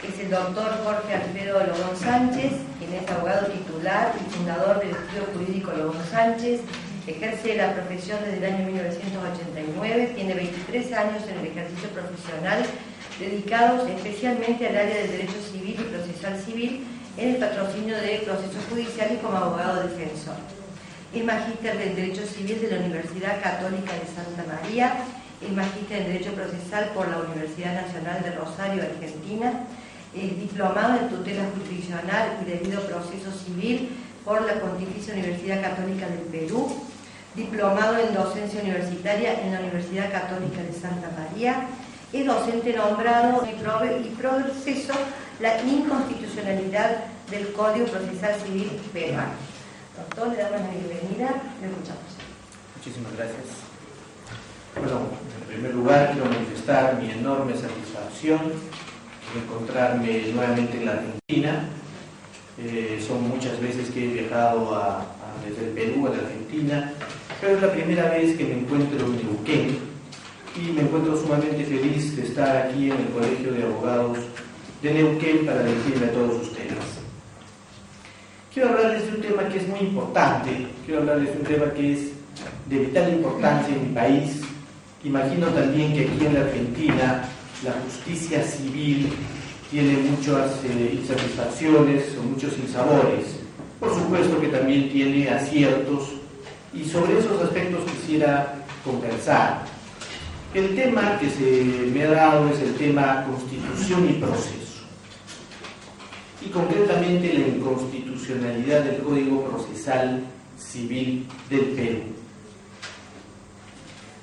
es el doctor Jorge Alfredo Lobón Sánchez, quien es abogado titular y fundador del Estudio Jurídico Lobón Sánchez. Ejerce la profesión desde el año 1989, tiene 23 años en el ejercicio profesional, dedicados especialmente al área del derecho civil y procesal civil en el patrocinio de procesos judiciales como abogado defensor. Es magíster del Derecho Civil de la Universidad Católica de Santa María, es magíster en Derecho Procesal por la Universidad Nacional de Rosario, Argentina, es diplomado en tutela jurisdiccional y debido proceso civil por la Pontificia Universidad Católica del Perú, diplomado en docencia universitaria en la Universidad Católica de Santa María, es docente nombrado y proceso la inconstitucionalidad del Código Procesal Civil peruano. Doctor, le damos la bienvenida, le escuchamos. Muchísimas gracias. Bueno, en primer lugar quiero manifestar mi enorme satisfacción de encontrarme nuevamente en la Argentina. Son muchas veces que he viajado desde el Perú a la Argentina, pero es la primera vez que me encuentro en Neuquén y me encuentro sumamente feliz de estar aquí en el Colegio de Abogados de Neuquén para dirigirme a todos ustedes. Quiero hablarles de un tema que es muy importante, quiero hablarles de un tema que es de vital importancia en mi país. Imagino también que aquí en la Argentina la justicia civil tiene muchas insatisfacciones o muchos sinsabores. Por supuesto que también tiene aciertos y sobre esos aspectos quisiera conversar. El tema que se me ha dado es el tema Constitución y proceso, y concretamente la inconstitucionalidad del Código Procesal Civil del Perú.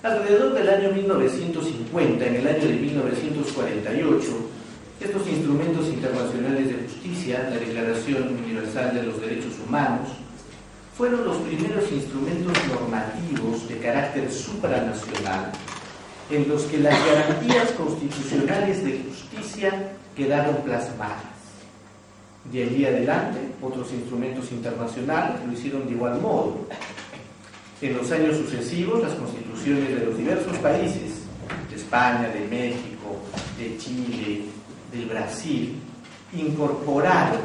Alrededor del año 1950, en el año de 1948, estos instrumentos internacionales de justicia, la Declaración Universal de los Derechos Humanos, fueron los primeros instrumentos normativos de carácter supranacional en los que las garantías constitucionales de justicia quedaron plasmadas. De allí adelante, otros instrumentos internacionales lo hicieron de igual modo. En los años sucesivos, las constituciones de los diversos países, de España, de México, de Chile, del Brasil, incorporaron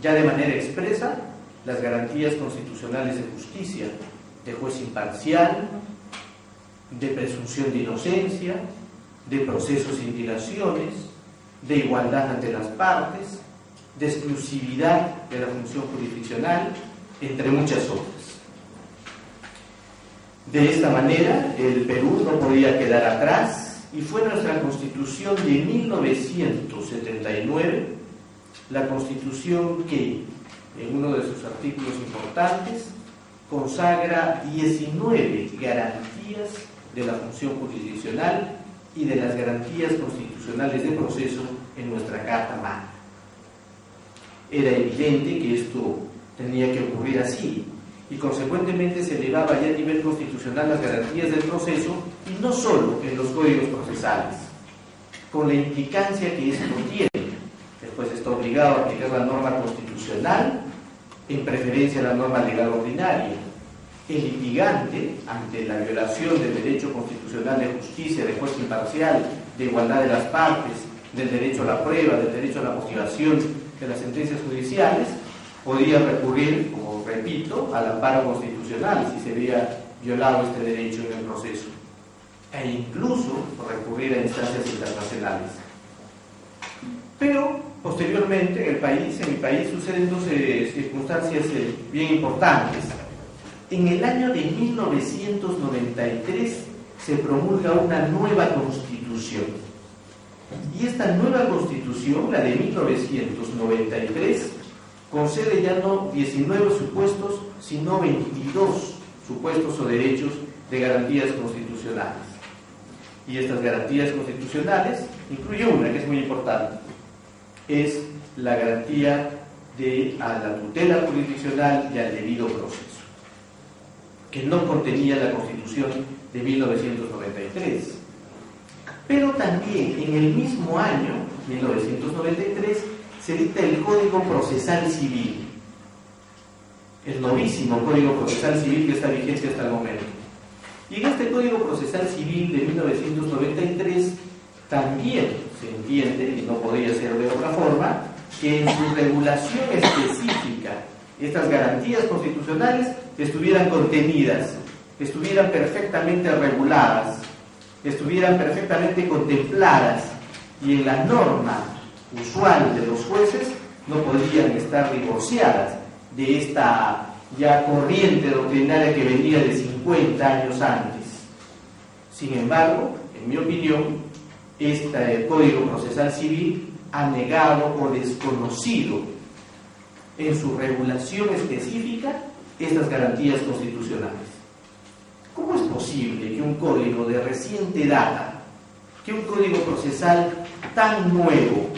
ya de manera expresa las garantías constitucionales de justicia, de juez imparcial, de presunción de inocencia, de procesos sin dilaciones, de igualdad ante las partes, de exclusividad de la función jurisdiccional, entre muchas otras. De esta manera, el Perú no podía quedar atrás y fue nuestra Constitución de 1979, la Constitución que, en uno de sus artículos importantes, consagra 19 garantías de la función jurisdiccional y de las garantías constitucionales de proceso en nuestra Carta Magna. Era evidente que esto tenía que ocurrir así, y consecuentemente se elevaba ya a nivel constitucional las garantías del proceso, y no solo en los códigos procesales, con la implicancia que esto tiene. Después está obligado a aplicar la norma constitucional, en preferencia la norma legal ordinaria. El litigante, ante la violación del derecho constitucional de justicia, de juez imparcial, de igualdad de las partes, del derecho a la prueba, del derecho a la motivación de las sentencias judiciales, podía recurrir, como repito, al amparo constitucional si se veía violado este derecho en el proceso, e incluso recurrir a instancias internacionales. Pero posteriormente en mi país suceden dos circunstancias bien importantes. En el año de 1993 se promulga una nueva constitución, y esta nueva constitución, la de 1993, concede ya no 19 supuestos, sino 22 supuestos o derechos de garantías constitucionales. Y estas garantías constitucionales incluye una que es muy importante, es la garantía a la tutela jurisdiccional y al debido proceso, que no contenía la Constitución de 1993. Pero también en el mismo año, 1993, se dicta el Código Procesal Civil, el novísimo Código Procesal Civil que está vigente hasta el momento. Y en este Código Procesal Civil de 1993 también se entiende, y no podía ser que en su regulación específica estas garantías constitucionales estuvieran contenidas, estuvieran perfectamente reguladas, estuvieran perfectamente contempladas, y en la norma usual de los jueces no podrían estar divorciadas de esta ya corriente doctrinaria que venía de 50 años antes. Sin embargo, en mi opinión, este Código Procesal Civil ha negado o desconocido en su regulación específica estas garantías constitucionales. ¿Cómo es posible que un código de reciente data, que un código procesal tan nuevo,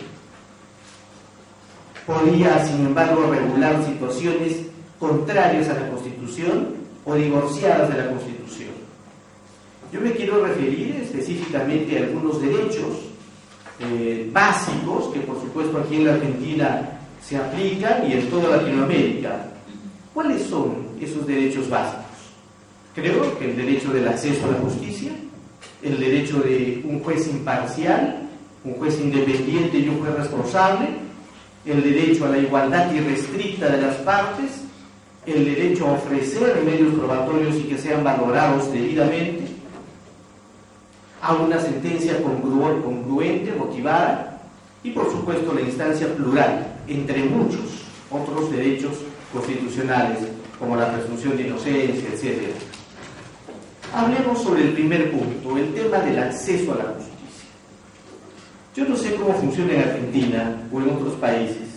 podía, sin embargo, regular situaciones contrarias a la Constitución o divorciadas de la Constitución? Yo me quiero referir específicamente a algunos derechos básicos que, por supuesto, aquí en la Argentina se aplican y en toda Latinoamérica. ¿Cuáles son esos derechos básicos? Creo que el derecho del acceso a la justicia, el derecho de un juez imparcial, un juez independiente y un juez responsable, el derecho a la igualdad irrestricta de las partes, el derecho a ofrecer medios probatorios y que sean valorados debidamente, a una sentencia congruente, motivada, y por supuesto la instancia plural, entre muchos otros derechos constitucionales, como la presunción de inocencia, etc. Hablemos sobre el primer punto, el tema del acceso a la justicia. Yo no sé cómo funciona en Argentina o en otros países,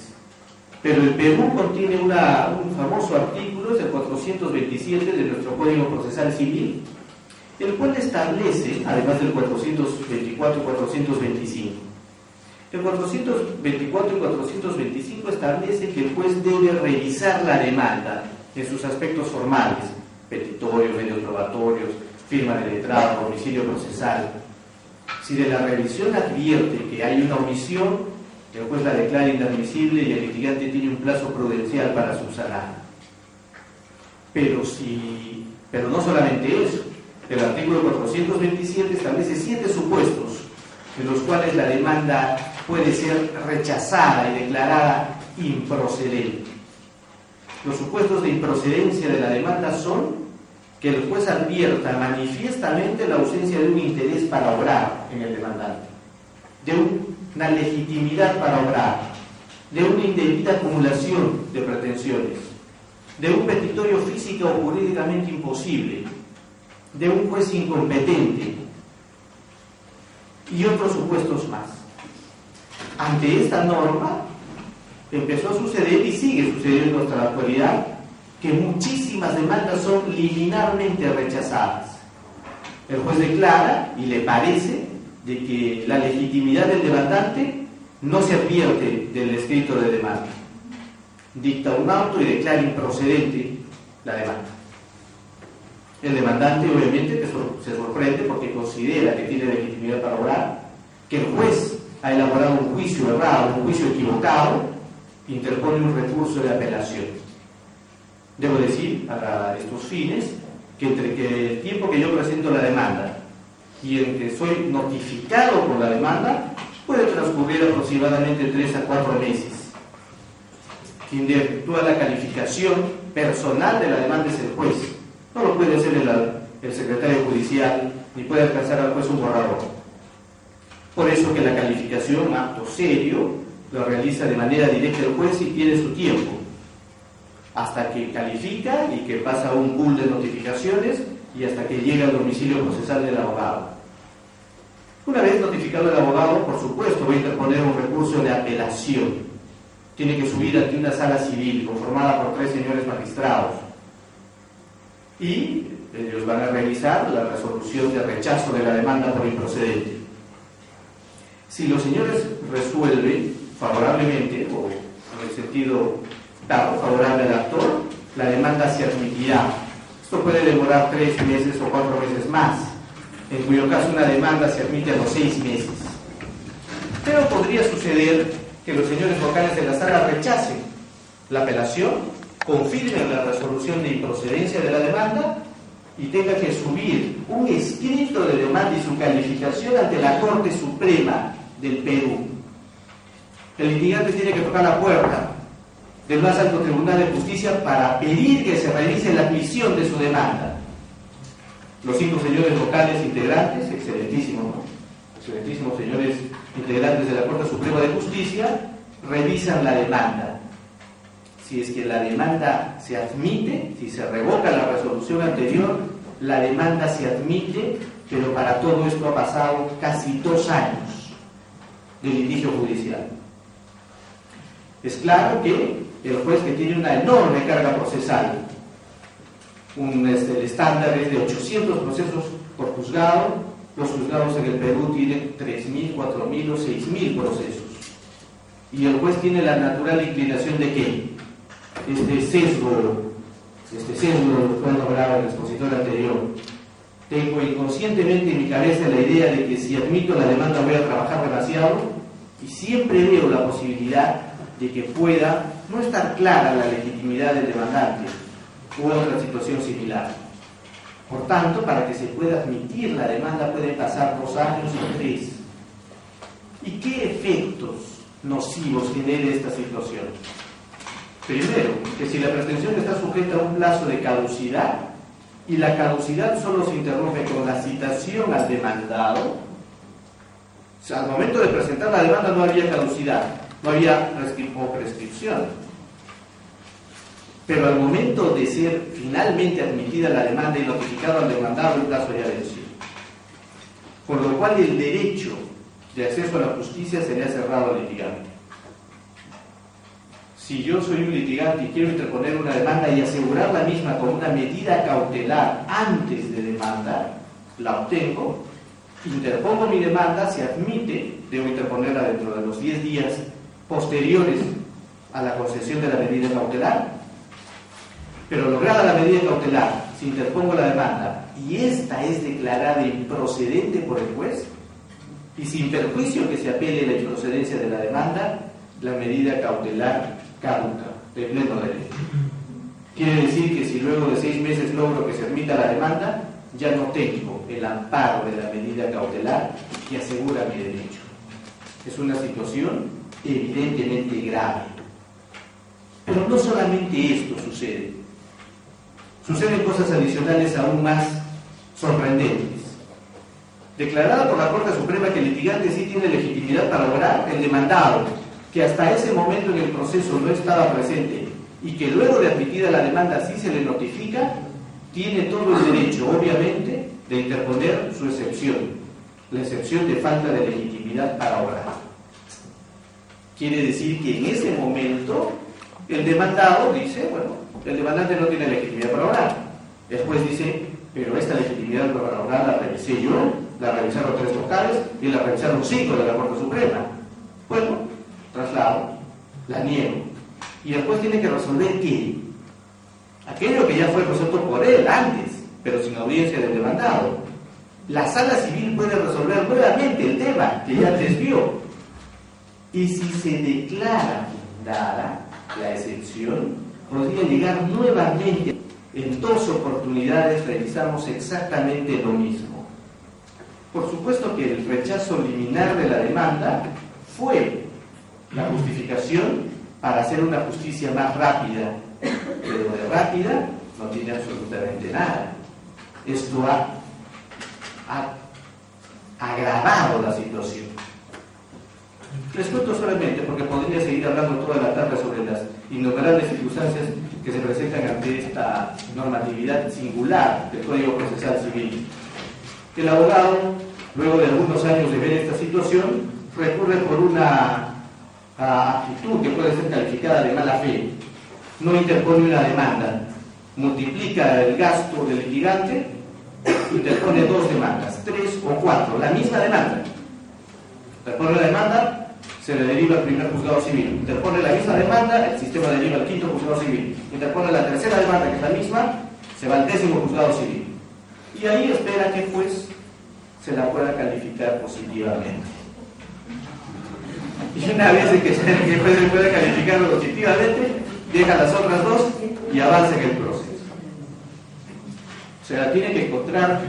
pero el Perú contiene un famoso artículo, es el 427 de nuestro Código Procesal Civil, el cual establece, además del 424 y 425, el 424 y 425 establece que el juez debe revisar la demanda en sus aspectos formales, petitorio, medios probatorios, firma de letrado, domicilio procesal. Si de la revisión advierte que hay una omisión, el juez la declara inadmisible y el litigante tiene un plazo prudencial para subsanar. Pero no solamente eso, el artículo 427 establece 7 supuestos en los cuales la demanda puede ser rechazada y declarada improcedente. Los supuestos de improcedencia de la demanda son que el juez advierta manifiestamente la ausencia de un interés para obrar en el demandante, de una legitimidad para obrar, de una indebida acumulación de pretensiones, de un petitorio física o jurídicamente imposible, de un juez incompetente y otros supuestos más. Ante esta norma empezó a suceder y sigue sucediendo hasta la actualidad que muchísimas demandas son liminarmente rechazadas. El juez declara y le parece de que la legitimidad del demandante no se advierte del escrito de demanda. Dicta un auto y declara improcedente la demanda. El demandante obviamente que se sorprende porque considera que tiene legitimidad para obrar, que el juez ha elaborado un juicio errado, un juicio equivocado, interpone un recurso de apelación. Debo decir, para estos fines, que entre el tiempo que yo presento la demanda y en que soy notificado por la demanda, puede transcurrir aproximadamente 3 a 4 meses. Quien efectúa la calificación personal de la demanda es el juez. No lo puede hacer el secretario judicial, ni puede alcanzar al juez un borrador. Por eso que la calificación, acto serio, lo realiza de manera directa el juez y tiene su tiempo, hasta que califica y que pasa un pool de notificaciones y hasta que llega al domicilio procesal del abogado. Una vez notificado el abogado, por supuesto, va a interponer un recurso de apelación. Tiene que subir ante una sala civil conformada por 3 señores magistrados. Y ellos van a revisar la resolución de rechazo de la demanda por improcedente. Si los señores resuelven favorablemente, o en el sentido dado, favorable al actor, la demanda se admitirá. Esto puede demorar 3 meses o 4 meses más, en cuyo caso una demanda se admite a los 6 meses. Pero podría suceder que los señores vocales de la sala rechacen la apelación, confirmen la resolución de improcedencia de la demanda y tenga que subir un escrito de demanda y su calificación ante la Corte Suprema del Perú. El litigante tiene que tocar la puerta del más alto tribunal de justicia para pedir que se revise la admisión de su demanda. Los 5 señores vocales integrantes, excelentísimos, ¿no? Excelentísimos señores integrantes de la Corte Suprema de Justicia, revisan la demanda. Si es que la demanda se admite, si se revoca la resolución anterior, la demanda se admite, pero para todo esto ha pasado casi 2 años de litigio judicial. Es claro que el juez, que tiene una enorme carga procesal, el estándar es de 800 procesos por juzgado, los juzgados en el Perú tienen 3.000, 4.000 o 6.000 procesos. Y el juez tiene la natural inclinación de que este sesgo del cual hablaba el expositor anterior. Tengo inconscientemente en mi cabeza la idea de que si admito la demanda voy a trabajar demasiado, y siempre veo la posibilidad de que pueda no estar clara la legitimidad del demandante u otra situación similar. Por tanto, para que se pueda admitir la demanda pueden pasar 2 años o 3. ¿Y qué efectos nocivos genera esta situación? Primero, que si la pretensión está sujeta a un plazo de caducidad y la caducidad solo se interrumpe con la citación al demandado, o sea, al momento de presentar la demanda no había caducidad, no había prescripción. Pero al momento de ser finalmente admitida la demanda y notificado al demandado, el plazo ya venció. Con lo cual el derecho de acceso a la justicia se le ha cerrado al litigante. Si yo soy un litigante y quiero interponer una demanda y asegurar la misma con una medida cautelar antes de demandar, la obtengo, interpongo mi demanda, se admite, debo interponerla dentro de los 10 días posteriores a la concesión de la medida cautelar, pero lograda la medida cautelar, si interpongo la demanda y esta es declarada improcedente por el juez, y sin perjuicio que se apele la improcedencia de la demanda, la medida cautelar caduca, de pleno derecho. Quiere decir que si luego de 6 meses logro que se admita la demanda, ya no tengo el amparo de la medida cautelar que asegura mi derecho. Es una situación evidentemente grave. Pero no solamente esto sucede. Suceden cosas adicionales aún más sorprendentes. Declarada por la Corte Suprema que el litigante sí tiene legitimidad para lograr, el demandado, que hasta ese momento en el proceso no estaba presente y que luego de admitida la demanda sí se le notifica, tiene todo el derecho, obviamente, de interponer su excepción, la excepción de falta de legitimidad para obrar. Quiere decir que en ese momento el demandado dice, bueno, el demandante no tiene legitimidad para obrar. El juez dice, pero esta legitimidad para obrar la revisé yo, la revisaron 3 vocales y la revisaron 5 de la Corte Suprema. Bueno, traslado, la niego. Y el juez tiene que resolver ¿qué? Aquello que ya fue resuelto por él antes, pero sin audiencia del demandado. La sala civil puede resolver nuevamente el tema que ya desvió. Y si se declara dada la excepción, podría llegar nuevamente. En 2 oportunidades revisamos exactamente lo mismo. Por supuesto que el rechazo liminar de la demanda fue la justificación para hacer una justicia más rápida, pero de rápida no tiene absolutamente nada. Esto ha agravado la situación. Les cuento solamente, porque podría seguir hablando toda la tarde sobre las innumerables circunstancias que se presentan ante esta normatividad singular del Código Procesal Civil. El abogado, luego de algunos años de ver esta situación, recurre por una actitud que puede ser calificada de mala fe. No interpone una demanda, multiplica el gasto del litigante, interpone 2 demandas, 3 o 4, la misma demanda. Interpone la demanda, se le deriva al primer juzgado civil. Interpone la misma demanda, el sistema deriva al 5º juzgado civil. Interpone la tercera demanda, que es la misma, se va al 10º juzgado civil. Y ahí espera que pues se la pueda calificar positivamente. Y una vez que el juez se pueda calificarlo positivamente, deja las otras 2 y avanza en el proceso. O sea, tiene que encontrar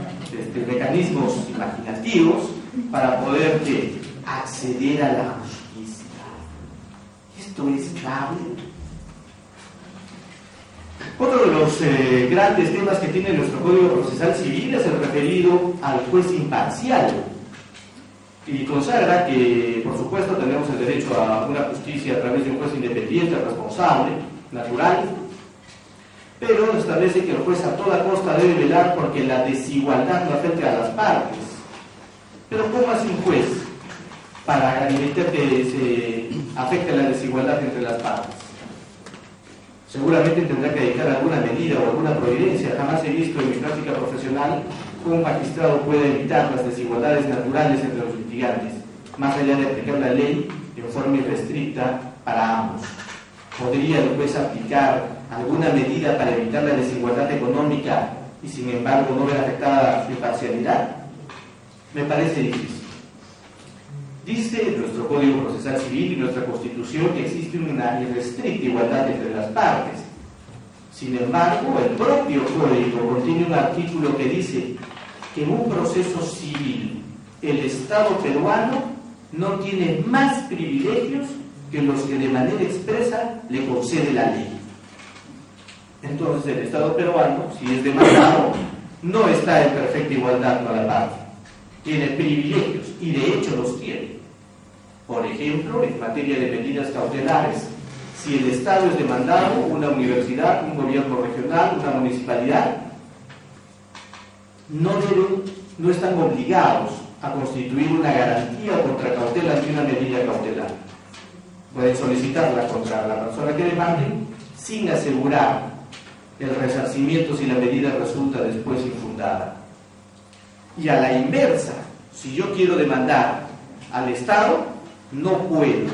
mecanismos imaginativos para poder acceder a la justicia. esto es clave. Otro de los grandes temas que tiene nuestro Código Procesal Civil es el referido al juez imparcial, y consagra que, por supuesto, tenemos el derecho a una justicia a través de un juez independiente, responsable, natural, pero establece que el juez a toda costa debe velar porque la desigualdad no afecte a las partes. Pero ¿cómo hace un juez para evitar que se afecte la desigualdad entre las partes? Seguramente tendrá que dictar alguna medida o alguna providencia. Jamás he visto en mi práctica profesional cómo un magistrado puede evitar las desigualdades naturales entre los litigantes, más allá de aplicar la ley en forma irrestricta para ambos. ¿Podría el juez aplicar alguna medida para evitar la desigualdad económica y sin embargo no ver afectada su imparcialidad? Me parece difícil. Dice nuestro Código Procesal Civil y nuestra Constitución que existe una irrestricta igualdad entre las partes. Sin embargo, el propio Código contiene un artículo que dice que en un proceso civil el Estado peruano no tiene más privilegios que los que de manera expresa le concede la ley. Entonces el Estado peruano, si es demandado, no está en perfecta igualdad con la parte. Tiene privilegios y de hecho los tiene. Por ejemplo, en materia de medidas cautelares, si el Estado es demandado, una universidad, un gobierno regional, una municipalidad, no están obligados a constituir una garantía o contracautela ante una medida cautelar. Pueden solicitarla contra la persona que demande sin asegurar el resarcimiento si la medida resulta después infundada. Y a la inversa, si yo quiero demandar al Estado, no puedo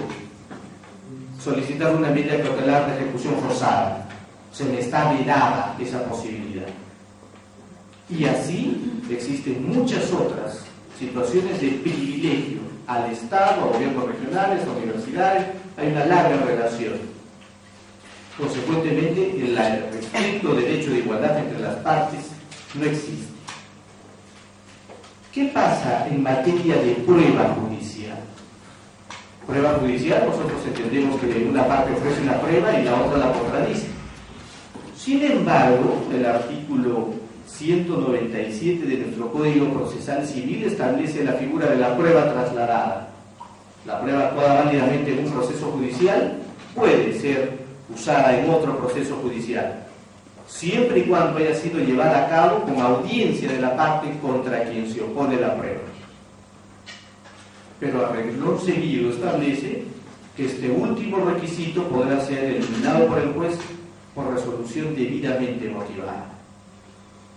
solicitar una medida cautelar de ejecución forzada. Se me está vedada esa posibilidad. Y así existen muchas otras situaciones de privilegio al Estado, a gobiernos regionales, a universidades. Hay una larga relación. Consecuentemente, el estricto derecho de igualdad entre las partes no existe. ¿Qué pasa en materia de prueba judicial? Prueba judicial, nosotros entendemos que una parte ofrece una prueba y la otra la contradice. Sin embargo, el artículo 197 de nuestro Código Procesal Civil establece la figura de la prueba trasladada. La prueba actuada válidamente en un proceso judicial puede ser usada en otro proceso judicial, siempre y cuando haya sido llevada a cabo con audiencia de la parte contra quien se opone la prueba. Pero a renglón seguido establece que este último requisito podrá ser eliminado por el juez por resolución debidamente motivada.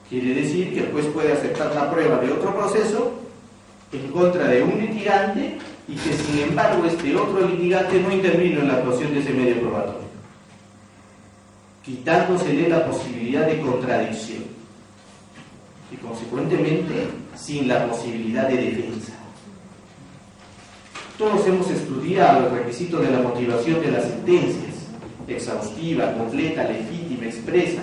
Quiere decir que el juez puede aceptar la prueba de otro proceso en contra de un litigante y que sin embargo este otro litigante no intervino en la actuación de ese medio probatorio, quitándosele la posibilidad de contradicción y consecuentemente sin la posibilidad de defensa. Todos hemos estudiado el requisito de la motivación de las sentencias, exhaustiva, completa, legítima, expresa,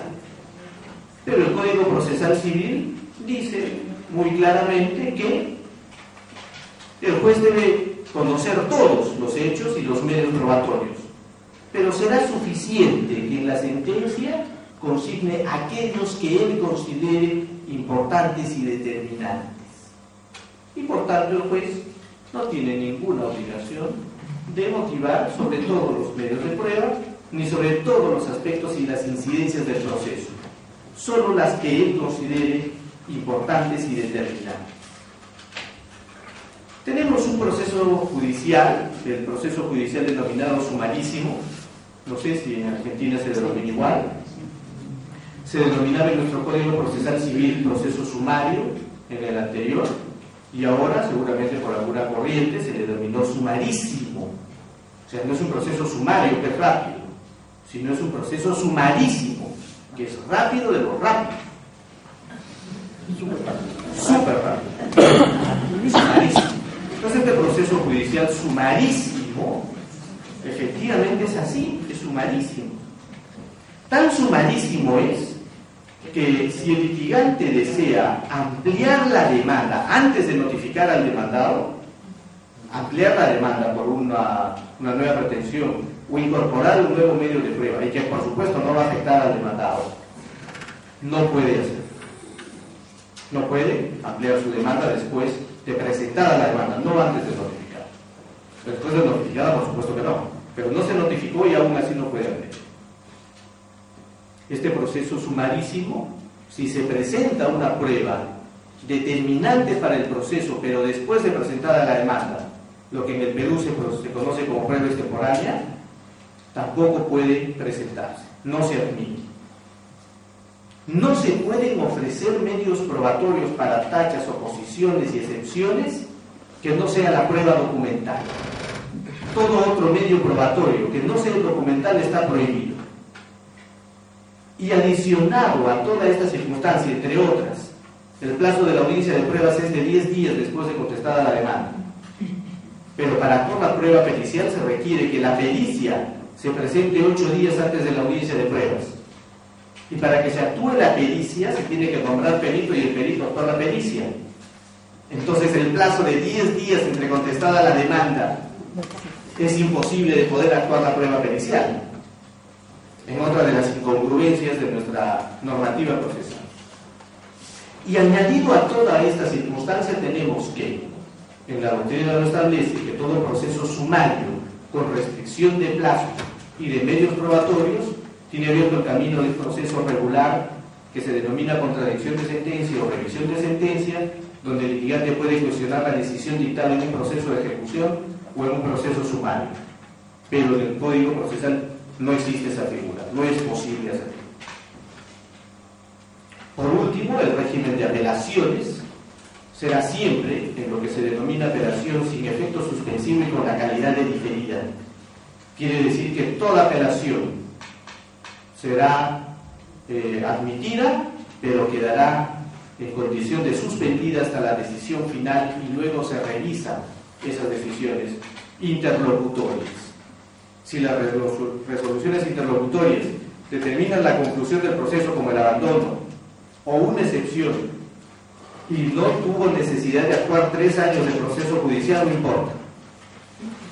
pero el Código Procesal Civil dice muy claramente que el juez debe conocer todos los hechos y los medios probatorios, pero será suficiente que en la sentencia consigne aquellos que él considere importantes y determinantes. Y por tanto el juez no tiene ninguna obligación de motivar sobre todos los medios de prueba, ni sobre todos los aspectos y las incidencias del proceso, solo las que él considere importantes y determinantes. Tenemos un proceso judicial, el proceso judicial denominado sumarísimo. No sé si en Argentina se denomina igual. Se denominaba en nuestro Código Procesal Civil proceso sumario en el anterior, y ahora, seguramente por alguna corriente, se le denominó sumarísimo. O sea, no es un proceso sumario que es rápido, sino es un proceso sumarísimo, que es rápido de lo rápido. Súper rápido. Sumarísimo. Entonces, este proceso judicial sumarísimo, efectivamente es así, es sumarísimo. Tan sumarísimo es que si el litigante desea ampliar la demanda antes de notificar al demandado, ampliar la demanda por una nueva pretensión o incorporar un nuevo medio de prueba y que por supuesto no va a afectar al demandado, no puede hacer. No puede ampliar su demanda después de presentada la demanda, no antes de notificar. Después de notificada, por supuesto que no, pero no se notificó y aún así no puede ampliar. Este proceso sumarísimo, si se presenta una prueba determinante para el proceso, pero después de presentada la demanda, lo que en el Perú se conoce como prueba extemporánea, tampoco puede presentarse, no se admite. No se pueden ofrecer medios probatorios para tachas, oposiciones y excepciones que no sea la prueba documental. Todo otro medio probatorio que no sea el documental está prohibido. Y adicionado a toda esta circunstancia, entre otras, el plazo de la audiencia de pruebas es de 10 días después de contestada la demanda. Pero para toda prueba pericial se requiere que la pericia se presente 8 días antes de la audiencia de pruebas. Y para que se actúe la pericia se tiene que nombrar perito y el perito actúa la pericia. Entonces el plazo de 10 días entre contestada la demanda es imposible de poder actuar la prueba pericial, en otra de las incongruencias de nuestra normativa procesal. Y añadido a toda esta circunstancia tenemos que en la doctrina lo establece que todo proceso sumario con restricción de plazo y de medios probatorios tiene abierto el camino del proceso regular que se denomina contradicción de sentencia o revisión de sentencia, donde el litigante puede cuestionar la decisión dictada en un proceso de ejecución o en un proceso sumario. Pero en el Código Procesal no existe esa figura, no es posible hacerlo. Por último, el régimen de apelaciones será siempre en lo que se denomina apelación sin efecto suspensivo y con la calidad de diferida. Quiere decir que toda apelación será admitida, pero quedará en condición de suspendida hasta la decisión final y luego se revisan esas decisiones interlocutorias. Si las resoluciones interlocutorias determinan la conclusión del proceso como el abandono o una excepción y no tuvo necesidad de actuar 3 años de proceso judicial, no importa.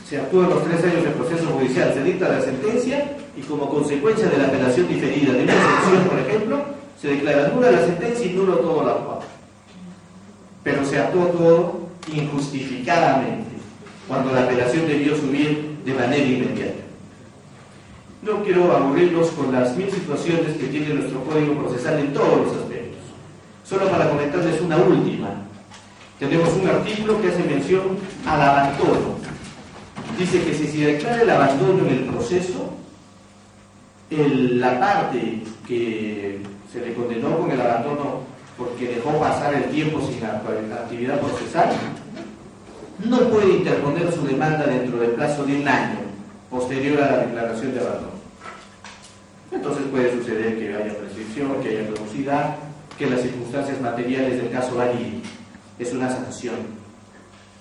Se actúan los 3 años de proceso judicial, se dicta la sentencia y como consecuencia de la apelación diferida de una excepción, por ejemplo, se declara nula la sentencia y nulo todo lo actuado. Pero se actuó todo injustificadamente, cuando la apelación debió subir de manera inmediata. No quiero aburrirlos con las 1000 situaciones que tiene nuestro Código Procesal en todos los aspectos. Solo para comentarles una última. Tenemos un artículo que hace mención al abandono. Dice que si se declara el abandono en el proceso, la parte que se le condenó con el abandono porque dejó pasar el tiempo sin la actividad procesal, no puede interponer su demanda dentro del plazo de 1 año posterior a la declaración de abandono. Entonces puede suceder que haya prescripción, que haya caducidad, que las circunstancias materiales del caso varíen. Es una sanción.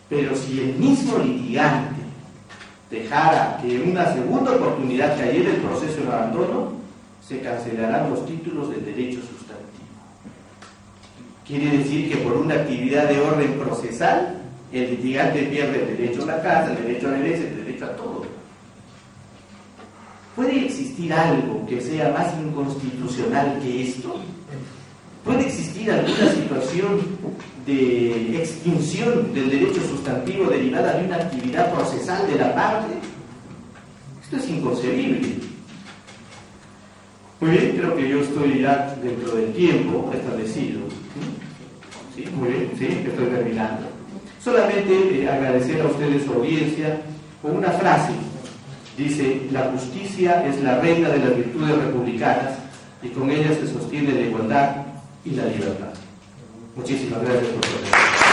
Pero si el mismo litigante dejara que en una segunda oportunidad cayera el proceso de abandono, se cancelarán los títulos del derecho sustantivo. Quiere decir que por una actividad de orden procesal, el litigante pierde el derecho a la casa, el derecho a la herencia, el derecho a todo. ¿Puede existir algo que sea más inconstitucional que esto? ¿Puede existir alguna situación de extinción del derecho sustantivo derivada de una actividad procesal de la parte? Esto es inconcebible. Muy bien, creo que yo estoy ya dentro del tiempo establecido. ¿Sí? Muy bien, sí, estoy terminando. Solamente agradecer a ustedes su audiencia con una frase. Dice, la justicia es la reina de las virtudes republicanas y con ella se sostiene la igualdad y la libertad. Muchísimas gracias por su atención.